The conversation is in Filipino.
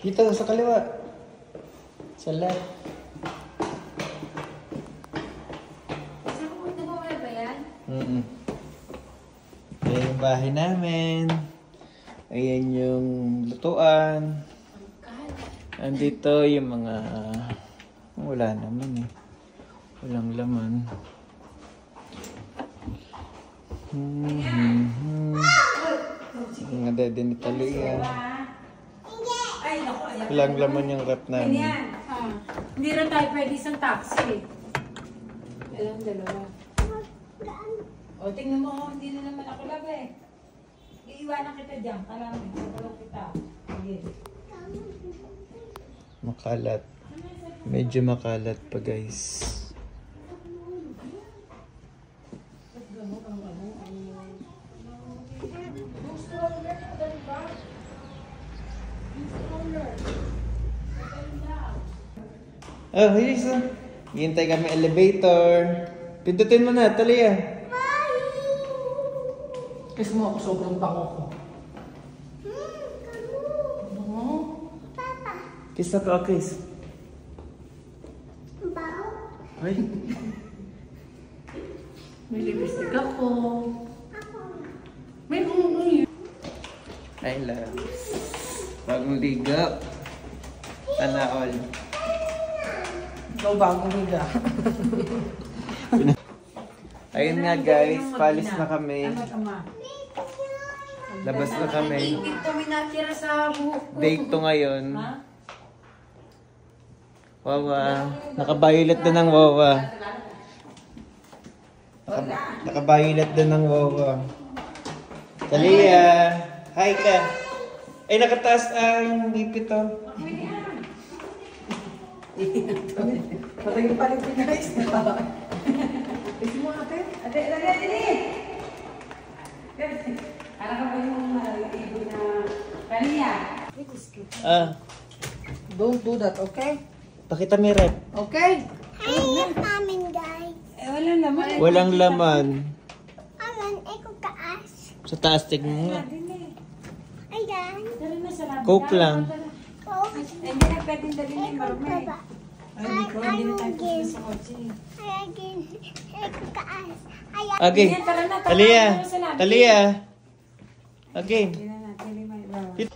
Dito sa kaliwa. Sa left. Nagmamala ba yan? Ayan yung bahay namin. Ayan yung lutuan. Andito yung mga... Wala naman eh. Walang laman. Mga dede ni Talia. Walang laman yung rep namin. Hindi rin tayo pwede isang taxi. Alam, dalawa. O, tingnan mo, hindi na naman ako laba eh. Iiwanan kita dyan, kalamin. Kapalaw kita. Sige. Makalat. Medyo makalat pa guys. Oh, here's a... Hintay kami elevator. Pindutin mo na, Talia. Kiss mo ako, sobrang bango ko. Kiss na to, kiss. Ay. May lipstick ako. May umuwi. I love. Bagong ligo. Sana all. Ikaw bagong higa. Ayun nga guys, palis na kami. Labas na kami. Ito may natira sa buhok ko. Date to ngayon. Wawa. Nakabayulat na ng wawa. Nakabayulat na ng wawa. Talia! Hi ka! Ay, nakataas ang ngipit to. Patagin pa rin guys. Isi mo ate. Ate, ate. Alam ka ba yung ibon na kaniya? Don't do that, okay? Pakita may rep. Okay? Hi, namin guys. Wala naman. Walang laman. Aman, ikaw taas. Sa taas, tignan nga. Ay, guys. Coke lang. Hindi na pwedeng dalhin yung marumi. Ay, hindi na tayo pupunta sa kotse. Ay, again. Ikaw taas. Ay, Okay. Talia. Talia. Okay. Hindi na natin.